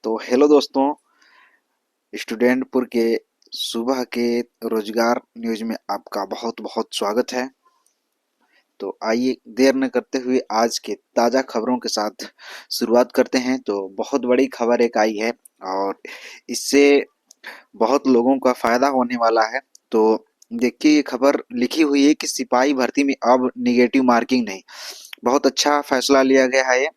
तो हेलो दोस्तों, स्टूडेंटपुर के सुबह के रोजगार न्यूज में आपका बहुत बहुत स्वागत है। तो आइए देर न करते हुए आज के ताज़ा खबरों के साथ शुरुआत करते हैं। तो बहुत बड़ी खबर एक आई है और इससे बहुत लोगों का फायदा होने वाला है। तो देखिए, ये खबर लिखी हुई है कि सिपाही भर्ती में अब निगेटिव मार्किंग नहीं। बहुत अच्छा फैसला लिया गया है ये।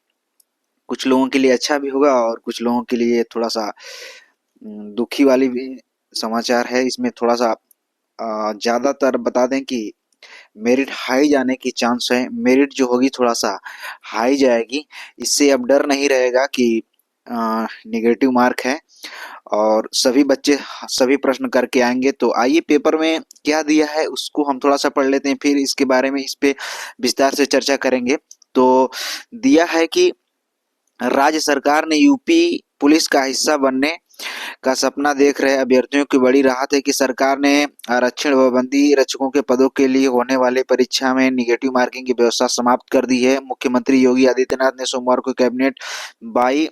कुछ लोगों के लिए अच्छा भी होगा और कुछ लोगों के लिए थोड़ा सा दुखी वाली भी समाचार है। इसमें थोड़ा सा ज़्यादातर बता दें कि मेरिट हाई जाने की चांस है। मेरिट जो होगी थोड़ा सा हाई जाएगी। इससे अब डर नहीं रहेगा कि निगेटिव मार्क है और सभी बच्चे सभी प्रश्न करके आएंगे। तो आइए पेपर में क्या दिया है उसको हम थोड़ा सा पढ़ लेते हैं, फिर इसके बारे में इस पे विस्तार से चर्चा करेंगे। तो दिया है कि राज्य सरकार ने यूपी पुलिस का हिस्सा बनने का सपना देख रहे अभ्यर्थियों की बड़ी राहत है कि सरकार ने आरक्षण व बंदी रक्षकों के पदों के लिए होने वाली परीक्षा में निगेटिव मार्किंग की व्यवस्था समाप्त कर दी है। मुख्यमंत्री योगी आदित्यनाथ ने सोमवार को कैबिनेट बाई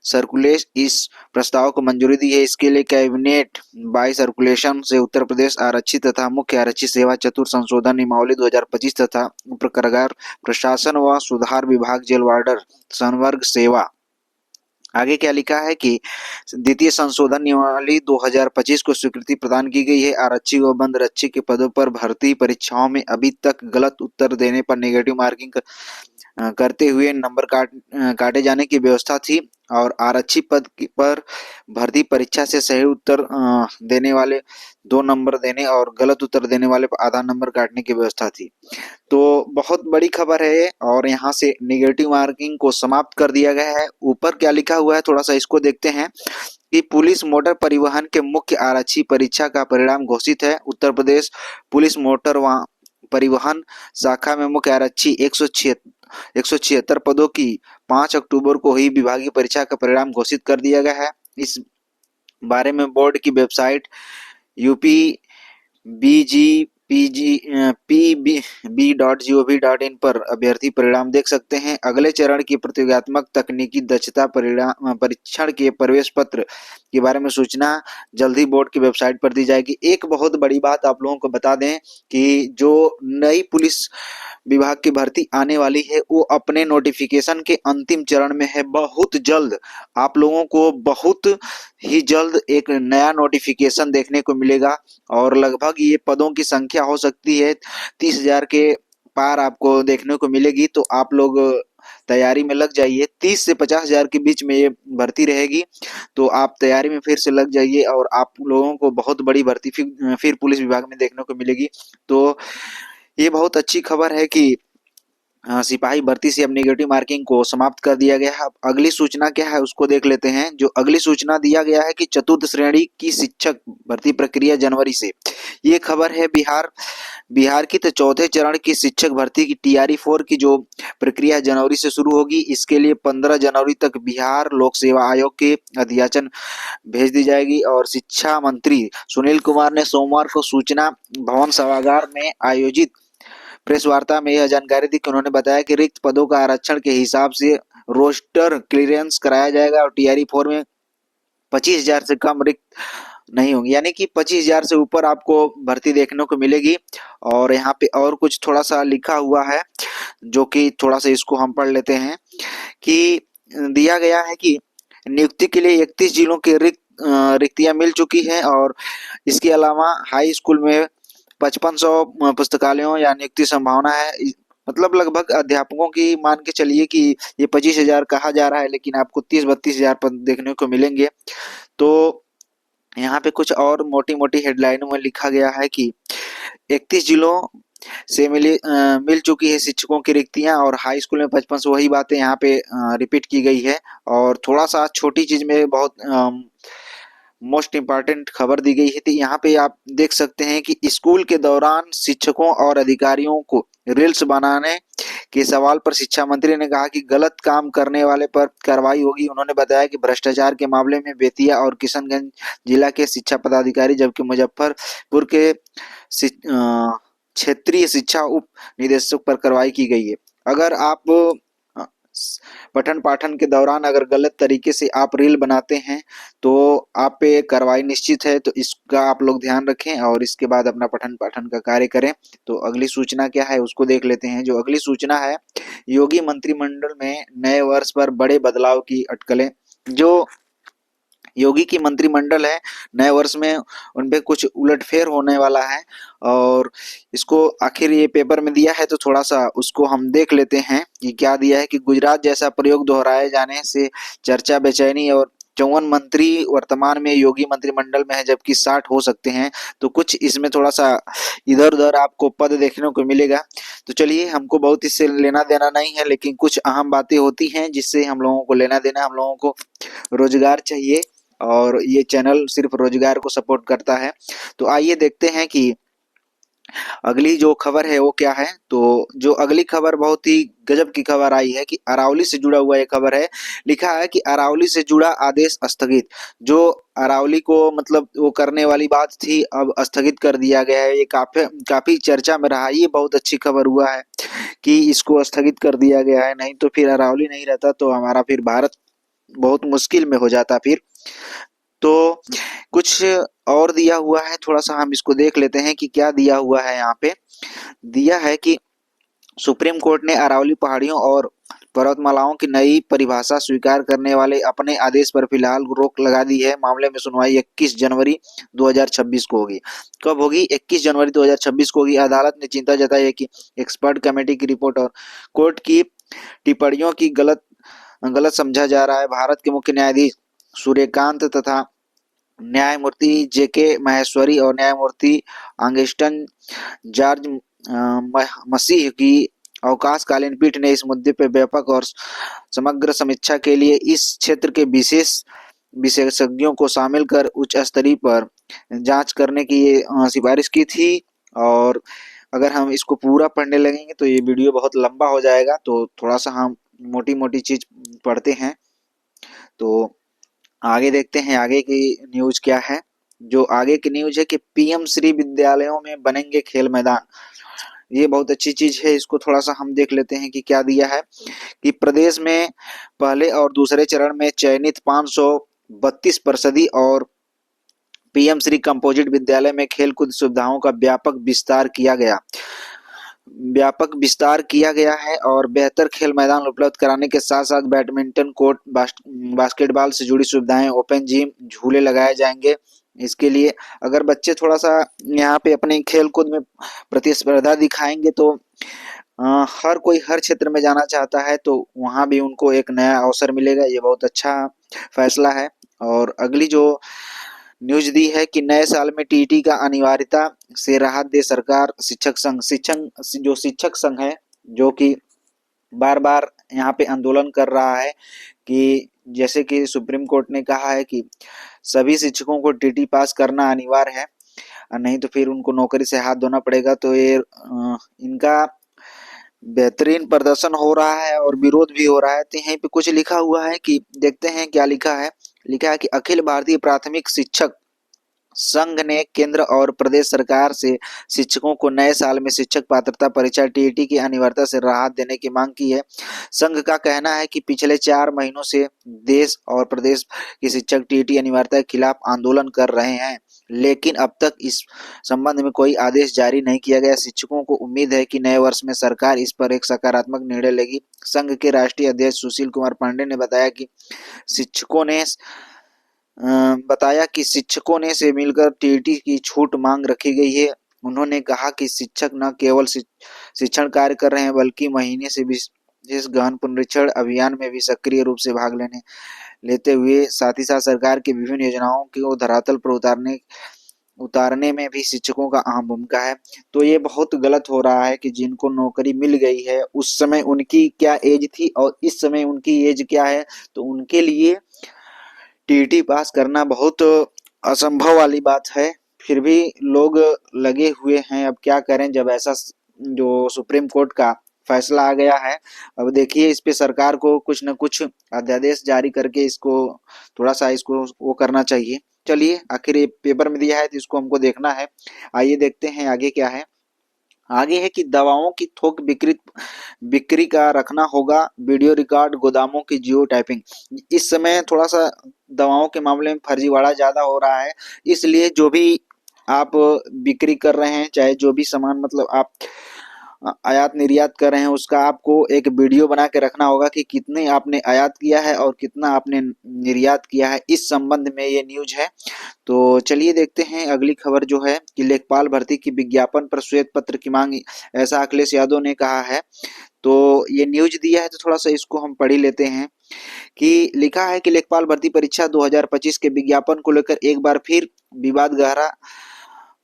सर्कुलेशन इस प्रस्ताव को मंजूरी दी है। इसके लिए कैबिनेट बाई सर्कुलेशन से उत्तर प्रदेश आरक्षित तथा मुख्य आरक्षित सेवा चतुर्थ संशोधन नियमावली 2025 तथा उपकारागार प्रशासन व सुधार विभाग जेल वार्डर संवर्ग सेवा। आगे क्या लिखा है कि द्वितीय संशोधन नियमावली 2025 को स्वीकृति प्रदान की गई है। आरक्षी व बंद रक्षी के पदों पर भर्ती परीक्षाओं में अभी तक गलत उत्तर देने पर नेगेटिव मार्किंग करते हुए नंबर काटे जाने की व्यवस्था थी और आरक्षी पद पर भर्ती परीक्षा से सही उत्तर देने वाले 2 नंबर देने और गलत उत्तर देने वाले पर आधा नंबर काटने की व्यवस्था थी। तो बहुत बड़ी खबर है और यहाँ से निगेटिव मार्किंग को समाप्त कर दिया गया है। ऊपर क्या लिखा हुआ है थोड़ा सा इसको देखते हैं कि पुलिस मोटर परिवहन के मुख्य आरक्षी परीक्षा का परिणाम घोषित है। उत्तर प्रदेश पुलिस मोटर परिवहन शाखा में मुख्य आरक्षी 176 पदों की 5 अक्टूबर को हुई विभागीय परीक्षा का परिणाम घोषित कर दिया गया है। इस बारे में बोर्ड की वेबसाइट यूपी pb.gov.in पर अभ्यर्थी परिणाम देख सकते हैं। अगले चरण की प्रतियोगात्मक तकनीकी दक्षता परिणाम परीक्षण के प्रवेश पत्र के बारे में सूचना जल्द ही बोर्ड की वेबसाइट पर दी जाएगी। एक बहुत बड़ी बात आप लोगों को बता दें कि जो नई पुलिस विभाग की भर्ती आने वाली है वो अपने नोटिफिकेशन के अंतिम चरण में है। बहुत जल्द आप लोगों को बहुत ही जल्द एक नया नोटिफिकेशन देखने को मिलेगा और लगभग ये पदों की संख्या हो सकती है 30,000 के पार आपको देखने को मिलेगी। तो आप लोग तैयारी में लग जाइए। 30 से 50,000 के बीच में ये भर्ती रहेगी। तो आप तैयारी में फिर से लग जाइए और आप लोगों को बहुत बड़ी भर्ती फिर पुलिस विभाग में देखने को मिलेगी। तो ये बहुत अच्छी खबर है कि सिपाही भर्ती से अब नेगेटिव मार्किंग को समाप्त कर दिया गया है। अब अगली सूचना क्या है उसको देख लेते हैं। जो अगली सूचना दिया गया है कि चतुर्थ श्रेणी की शिक्षक भर्ती प्रक्रिया जनवरी से। ये खबर है बिहार की। तो चौथे चरण की शिक्षक भर्ती की TRE-4 की जो प्रक्रिया जनवरी से शुरू होगी। इसके लिए 15 जनवरी तक बिहार लोक सेवा आयोग के अध्याचन भेज दी जाएगी और शिक्षा मंत्री सुनील कुमार ने सोमवार को सूचना भवन सभागार में आयोजित प्रेस वार्ता में यह जानकारी दी कि उन्होंने बताया कि रिक्त पदों का आरक्षण के हिसाब से रोस्टर क्लियरेंस कराया जाएगा और TRE-4 में 25,000 से कम रिक्त नहीं होंगे, यानी कि 25,000 से ऊपर आपको भर्ती देखने को मिलेगी। और यहाँ पे और कुछ थोड़ा सा लिखा हुआ है जो कि थोड़ा सा इसको हम पढ़ लेते हैं कि दिया गया है कि नियुक्ति के लिए 31 जिलों के रिक्तियां मिल चुकी हैं और इसके अलावा हाई स्कूल में 5500 पुस्तकालयों या नियुक्ति संभावना है। मतलब लगभग अध्यापकों की मान के चलिए कि ये 25,000 कहा जा रहा है लेकिन आपको 30-32,000 पद देखने को मिलेंगे। तो यहाँ पे कुछ और मोटी मोटी हेडलाइनों में लिखा गया है कि 31 जिलों से मिल चुकी है शिक्षकों की रिक्तियां और हाई स्कूल में 55। वही बातें यहाँ पे रिपीट की गई है। और थोड़ा सा छोटी चीज में बहुत मोस्ट इम्पॉर्टेंट खबर दी गई है। तो यहाँ पे आप देख सकते हैं कि स्कूल के दौरान शिक्षकों और अधिकारियों को रील्स बनाने के सवाल पर शिक्षा मंत्री ने कहा कि गलत काम करने वाले पर कार्रवाई होगी। उन्होंने बताया कि भ्रष्टाचार के मामले में बेतिया और किशनगंज जिला के शिक्षा पदाधिकारी जबकि मुजफ्फरपुर के क्षेत्रीय शिक्षा उप निदेशक पर कार्रवाई की गई है। अगर आप पठन पाठन के दौरान अगर गलत तरीके से आप रील बनाते हैं तो आप पे कार्रवाई निश्चित है, तो इसका आप लोग ध्यान रखें और इसके बाद अपना पठन पाठन का कार्य करें। तो अगली सूचना क्या है उसको देख लेते हैं। जो अगली सूचना है, योगी मंत्रिमंडल में नए वर्ष पर बड़े बदलाव की अटकलें। जो योगी की मंत्रिमंडल है, नए वर्ष में उनपे कुछ उलटफेर होने वाला है और इसको आखिर ये पेपर में दिया है तो थोड़ा सा उसको हम देख लेते हैं कि क्या दिया है। कि गुजरात जैसा प्रयोग दोहराए जाने से चर्चा बेचैनी और 54 मंत्री वर्तमान में योगी मंत्रिमंडल में है जबकि 60 हो सकते हैं। तो कुछ इसमें थोड़ा सा इधर उधर आपको पद देखने को मिलेगा। तो चलिए, हमको बहुत इससे लेना देना नहीं है, लेकिन कुछ अहम बातें होती हैं जिससे हम लोगों को लेना देना। हम लोगों को रोजगार चाहिए और ये चैनल सिर्फ रोजगार को सपोर्ट करता है। तो आइए देखते हैं कि अगली जो खबर है वो क्या है। तो जो अगली खबर बहुत ही गजब की खबर आई है कि अरावली से जुड़ा हुआ ये खबर है। लिखा है कि अरावली से जुड़ा आदेश स्थगित। जो अरावली को मतलब वो करने वाली बात थी अब स्थगित कर दिया गया है। ये काफी चर्चा में रहा। ये बहुत अच्छी खबर हुआ है कि इसको स्थगित कर दिया गया है, नहीं तो फिर अरावली नहीं रहता तो हमारा फिर भारत बहुत मुश्किल में हो जाता फिर। तो कुछ और दिया हुआ है, थोड़ा सा हम इसको देख लेते हैं कि क्या दिया हुआ है। यहाँ पे दिया है कि सुप्रीम कोर्ट ने अरावली पहाड़ियों और पर्वतमालाओं की नई परिभाषा स्वीकार करने वाले अपने आदेश पर फिलहाल रोक लगा दी है। मामले में सुनवाई 21 जनवरी 2026 को होगी। कब होगी? 21 जनवरी 2026 को होगी। अदालत ने चिंता जताई है कि एक्सपर्ट कमेटी की रिपोर्ट और कोर्ट की टिप्पणियों की गलत समझा जा रहा है। भारत के मुख्य न्यायाधीश सूर्यकांत तथा न्यायमूर्ति जेके माहेश्वरी और न्यायमूर्ति ऑगस्टिन जॉर्ज मसीह की अवकाशकालीन पीठ ने इस मुद्दे पर व्यापक और समग्र समीक्षा के लिए इस क्षेत्र के विशेष विशेषज्ञों को शामिल कर उच्च स्तरीय पर जांच करने की सिफारिश की थी। और अगर हम इसको पूरा पढ़ने लगेंगे तो ये वीडियो बहुत लंबा हो जाएगा, तो थोड़ा सा हम मोटी मोटी चीज पढ़ते हैं। तो आगे देखते हैं आगे की न्यूज क्या है। जो आगे की न्यूज है कि पीएम श्री विद्यालयों में बनेंगे खेल मैदान। ये बहुत अच्छी चीज है, इसको थोड़ा सा हम देख लेते हैं कि क्या दिया है। कि प्रदेश में पहले और दूसरे चरण में चयनित 532 और पीएम श्री कंपोजिट विद्यालय में खेलकूद सुविधाओं का व्यापक विस्तार किया गया है और बेहतर खेल मैदान उपलब्ध कराने के साथ साथ बैडमिंटन कोर्ट, बास्केटबॉल से जुड़ी सुविधाएं, ओपन जिम, झूले लगाए जाएंगे। इसके लिए अगर बच्चे थोड़ा सा यहाँ पे अपने खेल कूद में प्रतिस्पर्धा दिखाएंगे तो हर कोई हर क्षेत्र में जाना चाहता है तो वहाँ भी उनको एक नया अवसर मिलेगा। ये बहुत अच्छा फैसला है। और अगली जो न्यूज दी है कि नए साल में टीईटी का अनिवार्यता से राहत दे सरकार। शिक्षक संघ है जो कि बार बार यहाँ पे आंदोलन कर रहा है कि जैसे कि सुप्रीम कोर्ट ने कहा है कि सभी शिक्षकों को टीटी पास करना अनिवार्य है, नहीं तो फिर उनको नौकरी से हाथ धोना पड़ेगा। तो ये इनका बेहतरीन प्रदर्शन हो रहा है और विरोध भी हो रहा है। तो यहीं पे कुछ लिखा हुआ है कि देखते हैं क्या लिखा है। लिखा है कि अखिल भारतीय प्राथमिक शिक्षक संघ ने केंद्र और प्रदेश सरकार से शिक्षकों को नए साल में शिक्षक पात्रता परीक्षा टीईटी की अनिवार्यता से राहत देने की मांग की है। संघ का कहना है कि पिछले 4 महीनों से देश और प्रदेश के शिक्षक टीईटी अनिवार्यता के खिलाफ आंदोलन कर रहे हैं, लेकिन अब तक इस संबंध में कोई आदेश जारी नहीं किया गया। शिक्षकों को उम्मीद है कि नए वर्ष में सरकार इस पर एक सकारात्मक निर्णय लेगी। संघ के राष्ट्रीय अध्यक्ष सुशील कुमार पांडे ने बताया कि शिक्षकों ने से मिलकर टीईटी की छूट मांग रखी गई है। उन्होंने कहा कि शिक्षक न केवल शिक्षण कार्य कर रहे हैं बल्कि महीने से विशेष गहन पुनरीक्षण अभियान में भी सक्रिय रूप से भाग लेते हुए साथ ही साथ सरकार की विभिन्न योजनाओं को धरातल पर उतारने में भी शिक्षकों का अहम भूमिका है। तो ये बहुत गलत हो रहा है कि जिनको नौकरी मिल गई है उस समय उनकी क्या एज थी और इस समय उनकी एज क्या है, तो उनके लिए टीईटी पास करना बहुत असंभव वाली बात है। फिर भी लोग लगे हुए हैं, अब क्या करें जब ऐसा जो सुप्रीम कोर्ट का फैसला आ गया है। अब देखिए इस पे सरकार को कुछ न कुछ अध्यादेश जारी करके इसको थोड़ा सा इसको वो करना चाहिए। चलिए, आखिर ये पेपर में दिया है तो इसको हमको देखना है। आइए देखते हैं आगे क्या है। आगे है कि दवाओं की थोक बिक्री का रखना होगा वीडियो रिकॉर्ड, गोदामों की जियो टैपिंग। इस समय थोड़ा सा दवाओं के मामले में फर्जीवाड़ा ज्यादा हो रहा है, इसलिए जो भी आप बिक्री कर रहे हैं, चाहे जो भी सामान मतलब आप आयात निर्यात कर रहे हैं, उसका आपको एक वीडियो बना के रखना होगा कि कितने आपने आयात किया है और कितना आपने निर्यात किया है। इस संबंध में ये न्यूज है। तो चलिए देखते हैं अगली खबर जो है कि लेखपाल भर्ती की विज्ञापन पर श्वेत पत्र की मांग, ऐसा अखिलेश यादव ने कहा है। तो ये न्यूज दिया है तो थोड़ा सा इसको हम पढ़ ही लेते हैं कि लिखा है कि लेखपाल भर्ती परीक्षा 2025 के विज्ञापन को लेकर एक बार फिर विवाद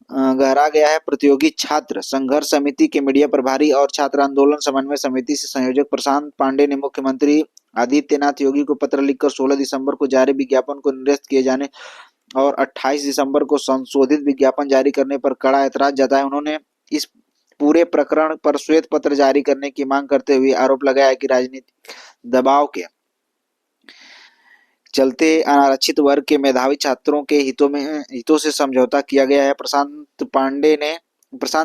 गहरा गया है। प्रतियोगी छात्र संघर्ष समिति के मीडिया प्रभारी और छात्र आंदोलन समन्वय समिति से संयोजक प्रशांत पांडे ने मुख्यमंत्री आदित्यनाथ योगी को पत्र लिखकर 16 दिसंबर को जारी विज्ञापन को निरस्त किए जाने और 28 दिसंबर को संशोधित विज्ञापन जारी करने पर कड़ा ऐतराज जताया। उन्होंने इस पूरे प्रकरण पर श्वेत पत्र जारी करने की मांग करते हुए आरोप लगाया कि राजनीतिक दबाव के चलते अनारक्षित वर्ग के मेधावी छात्रों के हितों से समझौता किया गया है। प्रशांत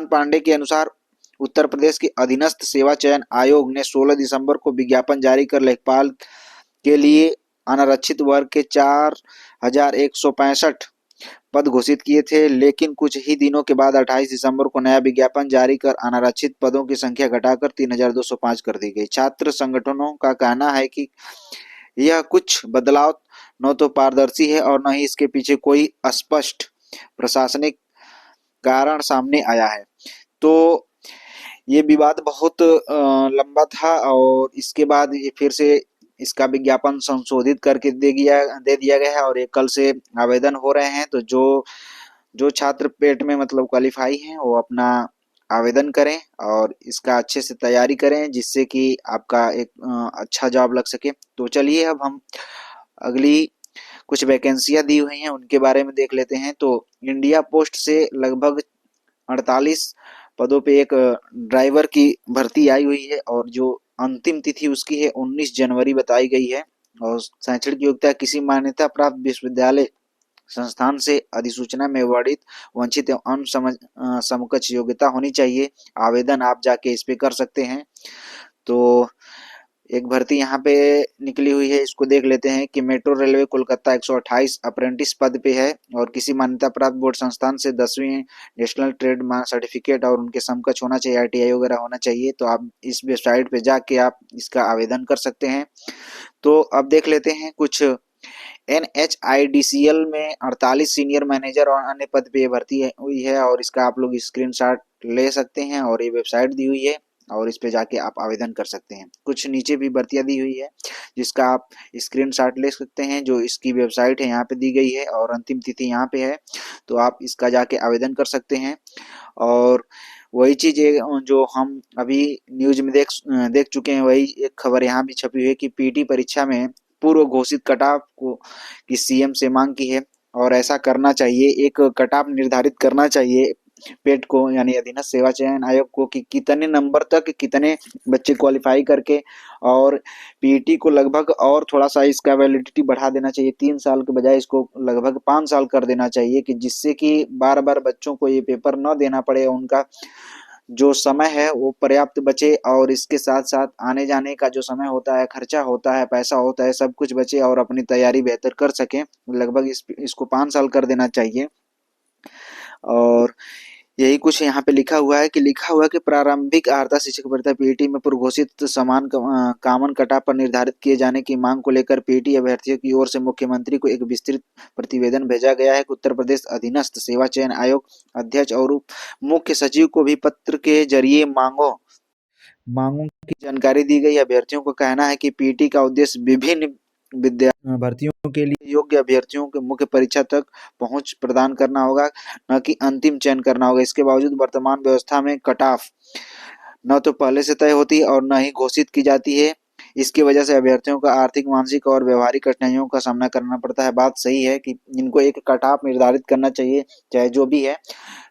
पांडे के अनुसार उत्तर प्रदेश के अधीनस्थ सेवा चयन आयोग ने 16 दिसंबर को विज्ञापन जारी कर लेखपाल के लिए अनारक्षित वर्ग के 4,165 पद घोषित किए थे, लेकिन कुछ ही दिनों के बाद 28 दिसंबर को नया विज्ञापन जारी कर अनारक्षित पदों की संख्या घटाकर 3,205 कर दी गई। छात्र संगठनों का कहना है कि यह कुछ बदलाव न तो पारदर्शी है और न ही इसके पीछे कोई स्पष्ट प्रशासनिक कारण सामने आया है। तो ये विवाद बहुत लंबा था और इसके बाद ये फिर से इसका विज्ञापन संशोधित करके दे दिया गया है और ये कल से आवेदन हो रहे हैं। तो जो जो छात्र पेट में मतलब क्वालिफाई हैं वो अपना आवेदन करें और इसका अच्छे से तैयारी करें जिससे कि आपका एक अच्छा जॉब लग सके। तो चलिए अब हम अगली कुछ वैकेंसियां दी हुई हैं उनके बारे में देख लेते हैं। तो इंडिया पोस्ट से लगभग 48 पदों पे एक ड्राइवर की भर्ती आई हुई है और जो अंतिम तिथि उसकी है 19 जनवरी बताई गई है। और शैक्षणिक योग्यता किसी मान्यता प्राप्त विश्वविद्यालय संस्थान से अधिसूचना में वर्णित वंचित एवं समकक्ष योग्यता होनी चाहिए। आवेदन आप जाके इस पे कर सकते हैं। तो एक भर्ती यहाँ पे निकली हुई है, इसको देख लेते हैं कि मेट्रो रेलवे कोलकाता 128 अप्रेंटिस पद पे है और किसी मान्यता प्राप्त बोर्ड संस्थान से 10वीं नेशनल ट्रेड सर्टिफिकेट और उनके समकक्ष होना चाहिए, ITI वगैरह होना चाहिए। तो आप इस वेबसाइट पे जाके आप इसका आवेदन कर सकते हैं। तो अब देख लेते हैं कुछ NHIDCL में 48 सीनियर मैनेजर और अन्य पद पे भर्ती हुई है और इसका आप लोग स्क्रीनशॉट ले सकते हैं और ये वेबसाइट दी हुई है और इस पे जाके आप आवेदन कर सकते हैं। कुछ नीचे भी भर्तियां दी हुई है जिसका आप स्क्रीनशॉट ले सकते हैं, जो इसकी वेबसाइट है यहाँ पे दी गई है और अंतिम तिथि यहाँ पे है। तो आप इसका जाके आवेदन कर सकते हैं। और वही चीज जो हम अभी न्यूज में देख चुके हैं, वही एक खबर यहाँ भी छपी हुई है कि पीटी परीक्षा में पूर्व घोषित कटऑफ को की CM से मांग की है और ऐसा करना चाहिए। एक कटऑफ निर्धारित करना चाहिए पेट को यानी अधीनस्थ सेवा चयन आयोग को कि कितने नंबर तक कितने बच्चे क्वालिफाई करके, और पीटी को लगभग और थोड़ा सा इसका वैलिडिटी बढ़ा देना चाहिए, 3 साल के बजाय इसको लगभग 5 साल कर देना चाहिए कि जिससे कि बार बार बच्चों को ये पेपर न देना पड़े, उनका जो समय है वो पर्याप्त बचे और इसके साथ साथ आने जाने का जो समय होता है, खर्चा होता है, पैसा होता है, सब कुछ बचे और अपनी तैयारी बेहतर कर सकें। लगभग इसको 5 साल कर देना चाहिए। और यही कुछ यहाँ पे लिखा हुआ है कि प्रारंभिक आर्ता शिक्षक भर्ती पीटी में पूर्व घोषित समान कामन कटा पर निर्धारित किए जाने की मांग को लेकर पीटी अभ्यर्थियों की ओर से मुख्यमंत्री को एक विस्तृत प्रतिवेदन भेजा गया है। उत्तर प्रदेश अधीनस्थ सेवा चयन आयोग अध्यक्ष और उप मुख्य सचिव को भी पत्र के जरिए मांगों की जानकारी दी गई। अभ्यर्थियों का कहना है कि पीटी का उद्देश्य विभिन्न विद्या भर्तियों के लिए योग्य अभ्यर्थियों के मुख्य परीक्षा तक पहुंच प्रदान करना होगा, न कि अंतिम चयन करना होगा। इसके बावजूद वर्तमान व्यवस्था में कट ऑफ न तो पहले से तय होती है और न ही घोषित की जाती है। इसकी वजह से अभ्यर्थियों को आर्थिक, मानसिक और व्यवहारिक कठिनाइयों का सामना करना पड़ता है। बात सही है कि इनको एक कट ऑफ निर्धारित करना चाहिए, चाहे जो भी है।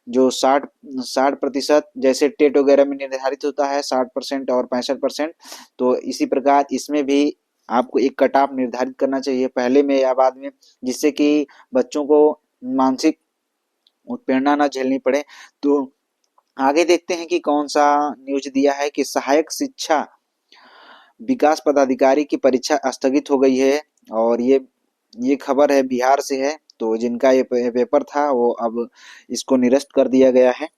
जो 60% जैसे टेट वगैरह में निर्धारित होता है 60% और 65%, तो इसी प्रकार इसमें भी आपको एक कट ऑफ निर्धारित करना चाहिए पहले में या बाद में, जिससे कि बच्चों को मानसिक उत्पीड़ना ना झेलनी पड़े। तो आगे देखते हैं कि कौन सा न्यूज दिया है कि सहायक शिक्षा विकास पदाधिकारी की परीक्षा स्थगित हो गई है। और ये खबर है बिहार से है, तो जिनका ये पेपर था वो अब इसको निरस्त कर दिया गया है।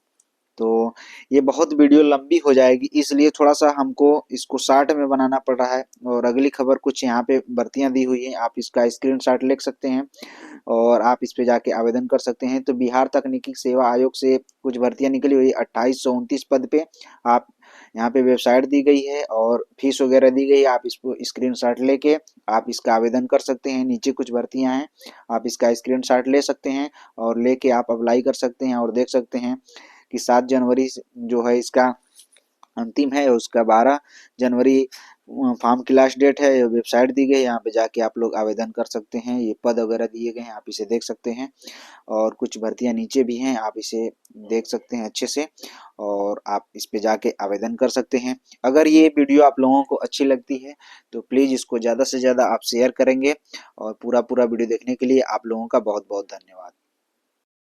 तो ये बहुत वीडियो लंबी हो जाएगी, इसलिए थोड़ा सा हमको इसको शॉर्ट में बनाना पड़ रहा है। और अगली खबर कुछ यहाँ पे भर्तियां दी हुई हैं, आप इसका स्क्रीनशॉट ले सकते हैं और आप इस पे जाके आवेदन कर सकते हैं। तो बिहार तकनीकी सेवा आयोग से कुछ भर्तियां निकली हुई 2829 पद पे। आप यहाँ पे वेबसाइट दी गई है और फीस वगैरह दी गई है, आप इसको स्क्रीनशॉट लेके आप इसका आवेदन कर सकते हैं। नीचे कुछ भर्तियां हैं, आप इसका स्क्रीनशॉट ले सकते हैं और लेके आप अप्लाई कर सकते हैं। और देख सकते हैं कि 7 जनवरी जो है इसका अंतिम है, उसका 12 जनवरी फॉर्म की लास्ट डेट है। वेबसाइट दी गई है, यहाँ पे जाके आप लोग आवेदन कर सकते हैं। ये पद वगैरह दिए गए हैं, आप इसे देख सकते हैं। और कुछ भर्तियां नीचे भी हैं, आप इसे देख सकते हैं अच्छे से और आप इस पे जाके आवेदन कर सकते हैं। अगर ये वीडियो आप लोगों को अच्छी लगती है तो प्लीज़ इसको ज़्यादा से ज़्यादा आप शेयर करेंगे। और पूरा वीडियो देखने के लिए आप लोगों का बहुत बहुत धन्यवाद।